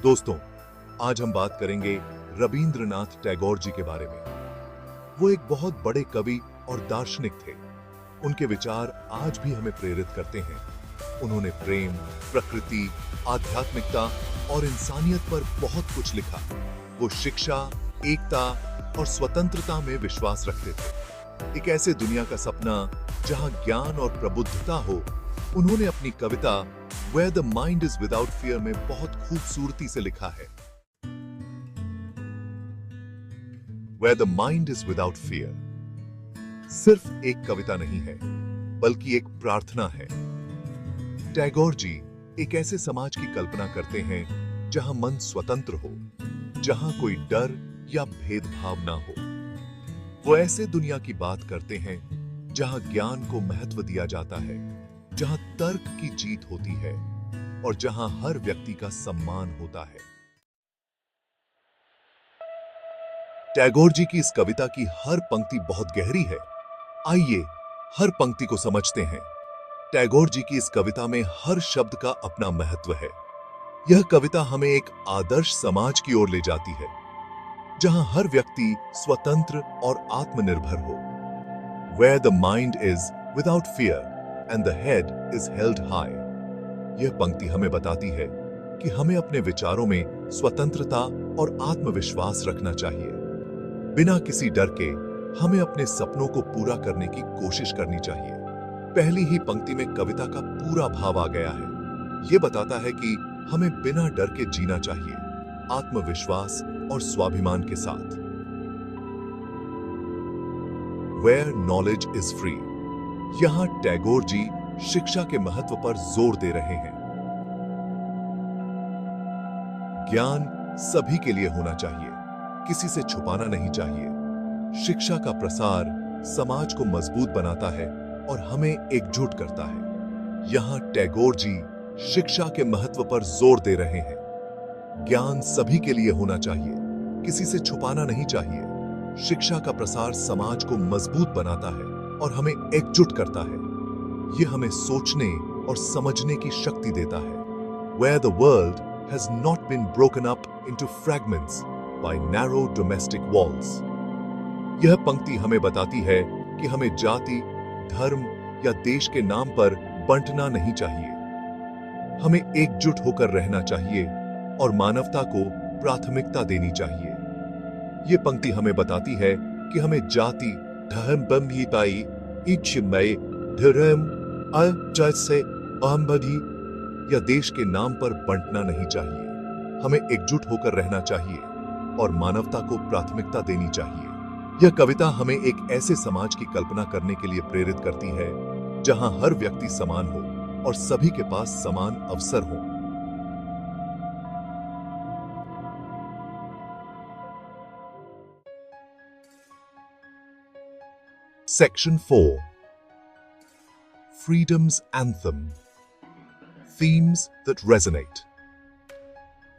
दोस्तों, आज हम बात करेंगे रविंद्रनाथ टैगोर जी के बारे में। वो एक बहुत बड़े कवि और दार्शनिक थे। उनके विचार आज भी हमें प्रेरित करते हैं। उन्होंने प्रेम, प्रकृति, आध्यात्मिकता और इंसानियत पर बहुत कुछ लिखा। वो शिक्षा, एकता और स्वतंत्रता में विश्वास रखते थे। एक ऐसे दुनिया का सपना जहां ज्ञान और प्रबुद्धता हो, उन्होंने अपनी कविता Where the Mind is Without Fear में बहुत खूबसूरती से लिखा है। Where the Mind is Without Fear सिर्फ एक कविता नहीं है, बल्कि एक प्रार्थना है। टैगोर जी एक ऐसे समाज की कल्पना करते हैं जहां मन स्वतंत्र हो, जहां कोई डर या भेदभाव ना हो। वो ऐसे दुनिया की बात करते हैं जहां ज्ञान को महत्व दिया जाता है, जहां तर्क की जीत होती है और जहां हर व्यक्ति का सम्मान होता है। टैगोर जी की इस कविता की हर पंक्ति बहुत गहरी है। आइए हर पंक्ति को समझते हैं। टैगोर जी की इस कविता में हर शब्द का अपना महत्व है। यह कविता हमें एक आदर्श समाज की ओर ले जाती है, जहां हर व्यक्ति स्वतंत्र और आत्मनिर्भर हो। Where the mind is without fear and the head is held high। यह पंक्ति हमें बताती है कि हमें अपने विचारों में स्वतंत्रता और आत्मविश्वास रखना चाहिए। बिना किसी डर के हमें अपने सपनों को पूरा करने की कोशिश करनी चाहिए। पहली ही पंक्ति में कविता का पूरा भाव आ गया है। यह बताता है कि हमें बिना डर के जीना चाहिए, आत्मविश्वास और स्वाभिमान के साथ। Where knowledge is free। यहां टैगोर जी शिक्षा के महत्व पर जोर दे रहे हैं। ज्ञान सभी के लिए होना चाहिए, किसी से छुपाना नहीं चाहिए। शिक्षा का प्रसार समाज को मजबूत बनाता है और हमें एकजुट करता है। यहां टैगोर जी शिक्षा के महत्व पर जोर दे रहे हैं। ज्ञान सभी के लिए होना चाहिए, किसी से छुपाना नहीं चाहिए। शिक्षा का प्रसार समाज को मजबूत बनाता है और हमें एकजुट करता है। यह हमें सोचने और समझने की शक्ति देता है। Where the world has not been broken up into fragments by narrow domestic walls। यह पंक्ति हमें बताती है कि हमें जाति, धर्म या देश के नाम पर बंटना नहीं चाहिए। हमें एकजुट होकर रहना चाहिए और मानवता को प्राथमिकता देनी चाहिए। यह पंक्ति हमें बताती है कि हमें जाति, धर्म बंधीताई, इच्छमय धर्म जैसे अहमबधी या देश के नाम पर बंटना नहीं चाहिए। हमें एकजुट होकर रहना चाहिए और मानवता को प्राथमिकता देनी चाहिए। यह कविता हमें एक ऐसे समाज की कल्पना करने के लिए प्रेरित करती है जहां हर व्यक्ति समान हो और सभी के पास समान अवसर हो। Section 4 Freedom's Anthem Themes that Resonate।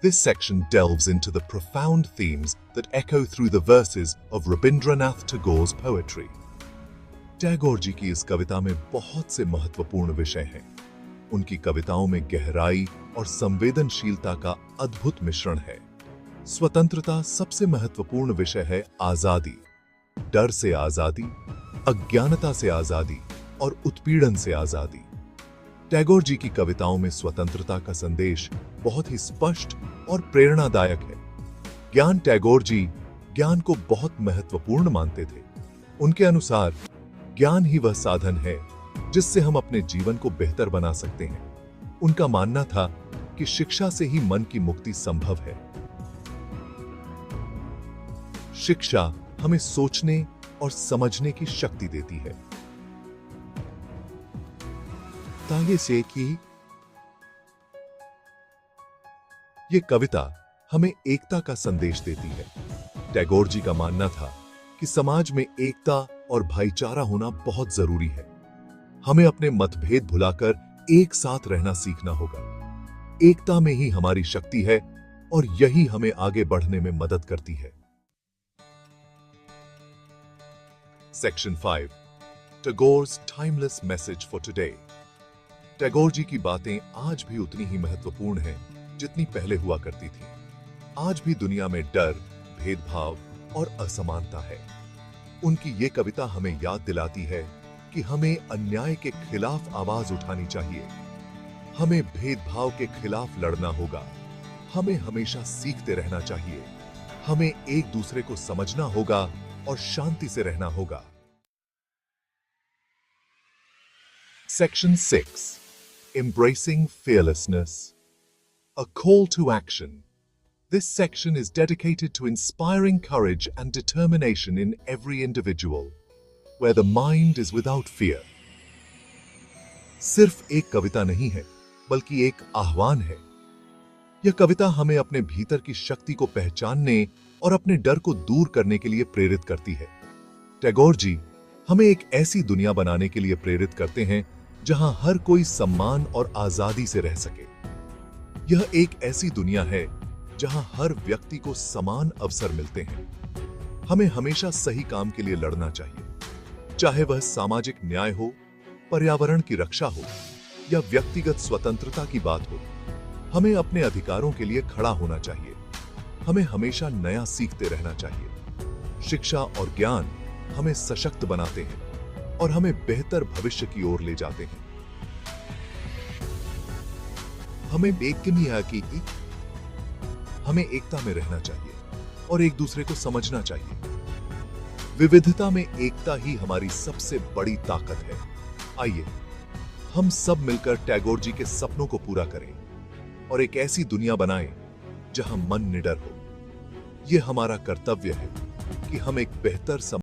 This section delves into the profound themes that echo through the verses of Rabindranath Tagore's poetry। Tagore ji की इस कविता में बहुत से महत्वपूर्ण विषय हैं। उनकी कविताओं में गहराई और संवेदनशीलता का अद्भुत मिश्रण है। स्वतंत्रता सबसे महत्वपूर्ण विषय है। आजादी, डर से आजादी, अज्ञानता से आजादी और उत्पीड़न से आजादी। टैगोर जी की कविताओं में स्वतंत्रता का संदेश बहुत ही स्पष्ट और प्रेरणादायक है। ज्ञान टैगोर जी ज्ञान को बहुत महत्वपूर्ण मानते थे। उनके अनुसार ज्ञान ही वह साधन है जिससे हम अपने जीवन को बेहतर बना सकते हैं। उनका मानना था कि शिक्षा से ही मन की मुक्ति संभव है। शिक्षा हमें सोचने और समझने की शक्ति देती है। तागे से कि यह कविता हमें एकता का संदेश देती है। टैगोर जी का मानना था कि समाज में एकता और भाईचारा होना बहुत जरूरी है। हमें अपने मतभेद भुलाकर एक साथ रहना सीखना होगा। एकता में ही हमारी शक्ति है और यही हमें आगे बढ़ने में मदद करती है। Section 5 Tagore's timeless message for today। Tagore ji की बातें आज भी उतनी ही महत्वपूर्ण हैं जितनी पहले हुआ करती थी। आज भी दुनिया में डर, भेदभाव और असमानता है। उनकी ये कविता हमें याद दिलाती है कि हमें अन्याय के खिलाफ आवाज उठानी चाहिए, हमें भेदभाव के खिलाफ लड़ना होगा, हमें हमेशा सीखते रहना चाहिए, हमें एक दूसरे को समझना होगा और शांति से रहना होगा। Section 6. Embracing Fearlessness. A call to action. This section is dedicated to inspiring courage and determination in every individual, where the mind is without fear. सिर्फ एक कविता नहीं है, बल्कि एक आह्वान है। यह कविता हमें अपने भीतर की शक्ति को पहचानने और अपने डर को दूर करने के लिए प्रेरित करती है। टैगोर जी हमें एक ऐसी दुनिया बनाने के लिए प्रेरित करते हैं जहां हर कोई सम्मान और आजादी से रह सके। यह एक ऐसी दुनिया है जहां हर व्यक्ति को समान अवसर मिलते हैं। हमें हमेशा सही काम के लिए लड़ना चाहिए, चाहे वह सामाजिक न्याय हो, पर्यावरण की रक्षा हो या व्यक्तिगत स्वतंत्रता की बात हो। हमें अपने अधिकारों के लिए खड़ा होना चाहिए। हमें हमेशा नया सीखते रहना चाहिए। शिक्षा और ज्ञान हमें सशक्त बनाते हैं और हमें बेहतर भविष्य की ओर ले जाते हैं। हमें हमें एकता में रहना चाहिए और एक दूसरे को समझना चाहिए। विविधता में एकता ही हमारी सबसे बड़ी ताकत है। आइए हम सब मिलकर टैगोर जी के सपनों को पूरा करें और एक ऐसी दुनिया बनाएं जहां मन निडर हो। यह हमारा कर्तव्य है कि हम एक बेहतर